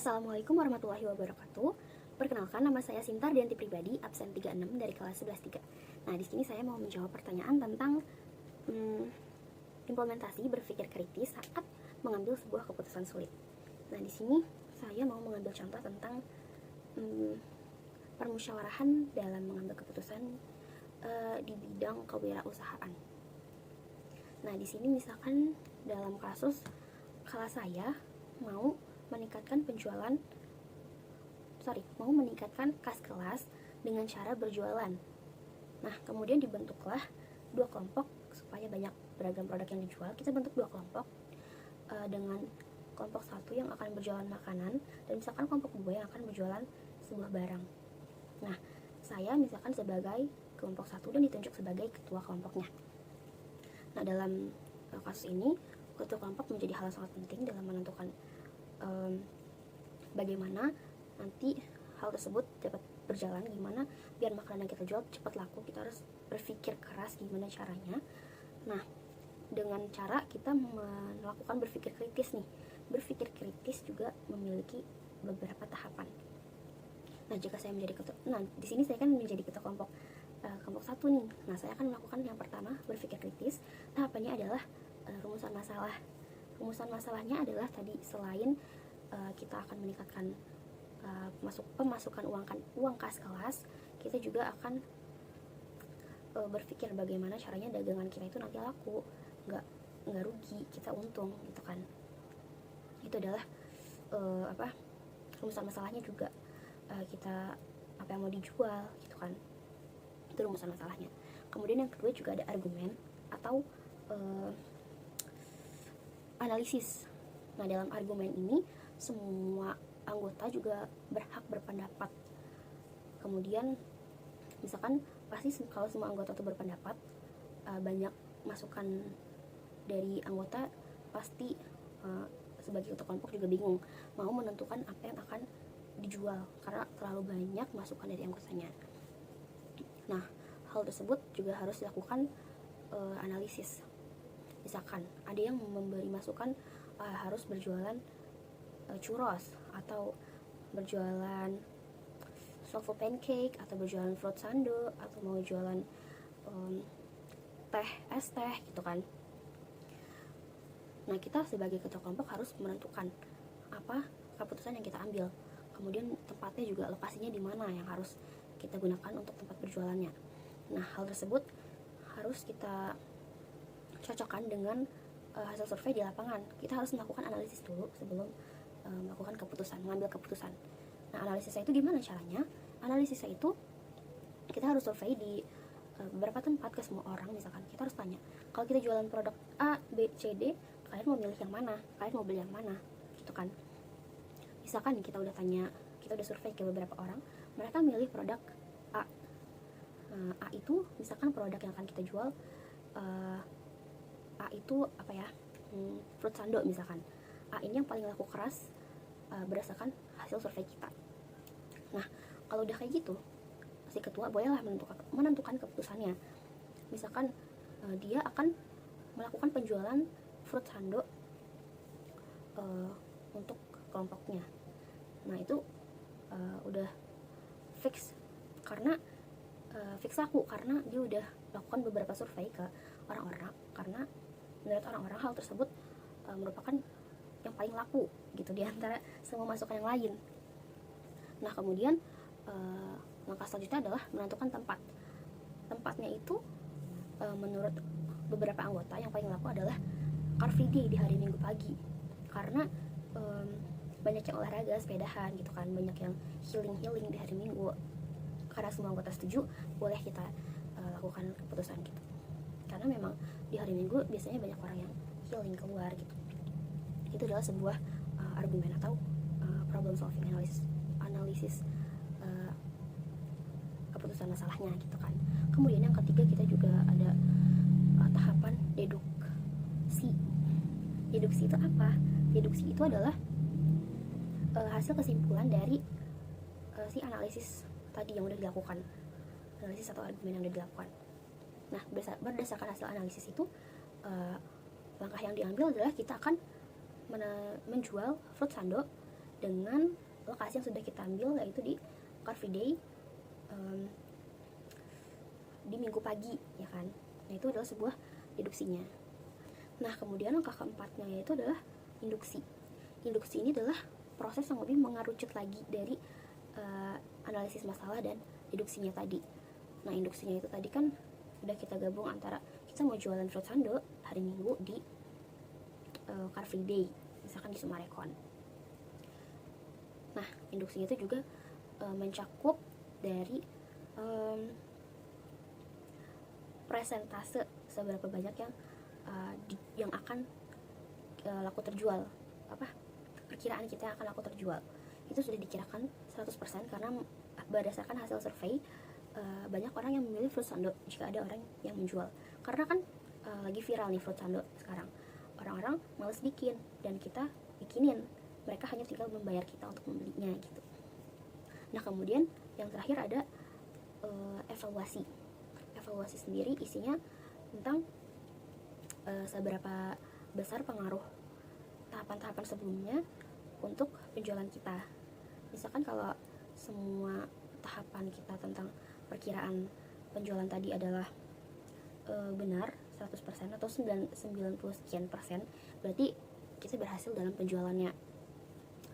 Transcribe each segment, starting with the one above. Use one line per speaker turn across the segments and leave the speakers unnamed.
Assalamualaikum warahmatullahi wabarakatuh. Perkenalkan, nama saya Sinta Ardianti Pribadi, absen 36 dari kelas 11-3. Nah, di sini saya mau menjawab pertanyaan tentang implementasi berpikir kritis saat mengambil sebuah keputusan sulit. Nah, di sini saya mau mengambil contoh tentang permusyawarahan dalam mengambil keputusan di bidang kewirausahaan. Nah, di sini misalkan dalam kasus kalau saya mau meningkatkan kas kelas dengan cara berjualan. Nah, kemudian dibentuklah dua kelompok supaya banyak beragam produk yang dijual. Kita bentuk dua kelompok dengan kelompok satu yang akan berjualan makanan dan misalkan kelompok dua yang akan berjualan sebuah barang. Nah, saya misalkan sebagai kelompok satu dan ditunjuk sebagai ketua kelompoknya. Nah, dalam kasus ini ketua kelompok menjadi hal yang sangat penting dalam menentukan bagaimana nanti hal tersebut dapat berjalan, gimana biar makanan yang kita jual cepat laku. Kita harus berpikir keras gimana caranya. Nah, dengan cara kita melakukan berpikir kritis nih. Berpikir kritis juga memiliki beberapa tahapan. Nah, jika saya menjadi ketua, di sini saya kan menjadi ketua kelompok satu nih. Nah, saya akan melakukan yang pertama, berpikir kritis. Tahapannya adalah rumusan masalah. Rumusan masalahnya adalah tadi, selain kita akan meningkatkan pemasukan uang kas kelas, kita juga akan berpikir bagaimana caranya dagangan kita itu nanti laku, nggak rugi, kita untung gitu kan. Itu adalah rumusan masalahnya juga. Kita apa yang mau dijual gitu kan, itu rumusan masalahnya. Kemudian yang kedua juga ada argumen atau analisis. Nah, dalam argumen ini semua anggota juga berhak berpendapat. Kemudian misalkan pasti kalau semua anggota itu berpendapat, banyak masukan dari anggota, pasti sebagai ketua kelompok juga bingung mau menentukan apa yang akan dijual karena terlalu banyak masukan dari anggotanya. Nah, hal tersebut juga harus dilakukan analisis. Misalkan ada yang memberi masukan harus berjualan churros atau berjualan soft pancake atau berjualan fruit sando atau mau jualan es teh gitu kan. Nah, kita sebagai ketua kelompok harus menentukan apa keputusan yang kita ambil. Kemudian tempatnya juga, lokasinya di mana yang harus kita gunakan untuk tempat berjualannya. Nah, hal tersebut harus kita cocokkan dengan hasil survei di lapangan. Kita harus melakukan analisis dulu sebelum melakukan keputusan, mengambil keputusan. Nah, analisisnya itu gimana caranya? Analisisnya itu kita harus survei di beberapa tempat ke semua orang. Misalkan kita harus tanya, kalau kita jualan produk A, B, C, D, kalian mau milih yang mana? Kalian mau beli yang mana? Gitu kan. Misalkan kita udah survei ke beberapa orang, mereka milih produk A. A itu misalkan produk yang akan kita jual, A itu fruit sando misalkan. A ini yang paling laku keras berdasarkan hasil survei kita. Nah, kalau udah kayak gitu, si ketua bolehlah menentukan keputusannya. Misalkan dia akan melakukan penjualan fruit sando untuk kelompoknya. Nah, itu udah fix karena fix laku karena dia udah lakukan beberapa survei ke orang-orang, karena menurut orang-orang hal tersebut merupakan yang paling laku gitu di antara semua masukan yang lain. Nah, kemudian langkah selanjutnya adalah menentukan tempatnya itu. Menurut beberapa anggota yang paling laku adalah Car Free Day di hari Minggu pagi, karena banyak yang olahraga, sepedahan gitu kan, banyak yang healing di hari Minggu. Karena semua anggota setuju, boleh kita lakukan keputusan gitu. Karena memang di hari Minggu biasanya banyak orang yang healing keluar gitu. Itu adalah sebuah argumen atau problem solving analisis keputusan masalahnya gitu kan. Kemudian yang ketiga kita juga ada tahapan deduksi. Deduksi itu apa? Deduksi itu adalah hasil kesimpulan dari si analisis tadi yang udah dilakukan, analisis atau argumen yang udah dilakukan. Nah, berdasarkan hasil analisis itu, langkah yang diambil adalah kita akan menjual fruit sando dengan lokasi yang sudah kita ambil, yaitu di Car Free Day di minggu pagi, ya kan. Nah, itu adalah sebuah deduksinya. Nah, kemudian langkah keempatnya yaitu adalah induksi. Induksi ini adalah proses yang lebih mengerucut lagi dari analisis masalah dan deduksinya tadi. Nah, induksinya itu tadi kan udah kita gabung antara kita mau jualan fruit sando hari Minggu di Car Free Day, misalkan di Sumarekon. Nah, induksinya itu juga mencakup dari presentase seberapa banyak yang akan laku terjual, perkiraan kita yang akan laku terjual. Itu sudah dikirakan 100% karena berdasarkan hasil survei banyak orang yang memilih fruit sando jika ada orang yang menjual. Karena kan lagi viral nih fruit sando sekarang. Orang-orang males bikin dan kita bikinin. Mereka hanya tinggal membayar kita untuk membelinya gitu. Nah, kemudian yang terakhir ada evaluasi. Evaluasi sendiri isinya tentang seberapa besar pengaruh tahapan-tahapan sebelumnya untuk penjualan kita. Misalkan kalau semua tahapan kita tentang perkiraan penjualan tadi adalah benar 100% atau 90 sekian persen, berarti kita berhasil dalam penjualannya.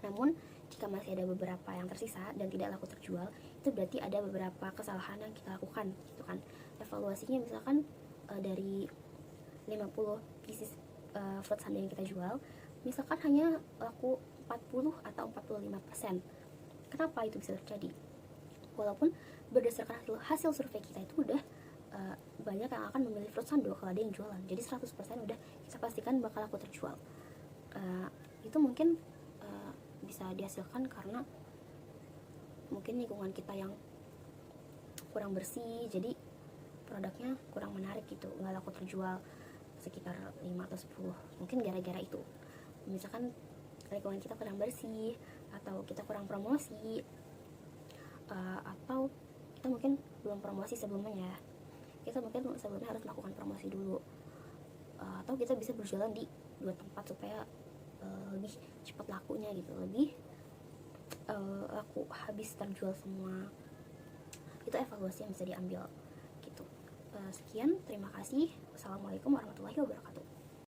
Namun jika masih ada beberapa yang tersisa dan tidak laku terjual, itu berarti ada beberapa kesalahan yang kita lakukan gitu kan. Evaluasinya misalkan dari 50 pieces fruit sando yang kita jual, misalkan hanya laku 40 atau 45%. Kenapa itu bisa terjadi? Walaupun berdasarkan hasil survei kita itu udah banyak yang akan memilih fruit sando kalau ada yang jualan, jadi 100% udah kita pastikan bakal laku terjual. Itu mungkin bisa dihasilkan karena mungkin lingkungan kita yang kurang bersih, jadi produknya kurang menarik gitu, nggak laku terjual sekitar 5 atau 10. Mungkin gara-gara itu, misalkan lingkungan kita kurang bersih, atau kita kurang promosi, atau kita mungkin belum promosi sebelumnya. Kita mungkin sebelumnya harus melakukan promosi dulu, atau kita bisa berjualan di 2 tempat supaya lebih cepat lakunya gitu, lebih laku habis terjual semua. Itu evaluasi yang bisa diambil gitu. Sekian, terima kasih. Wassalamualaikum warahmatullahi wabarakatuh.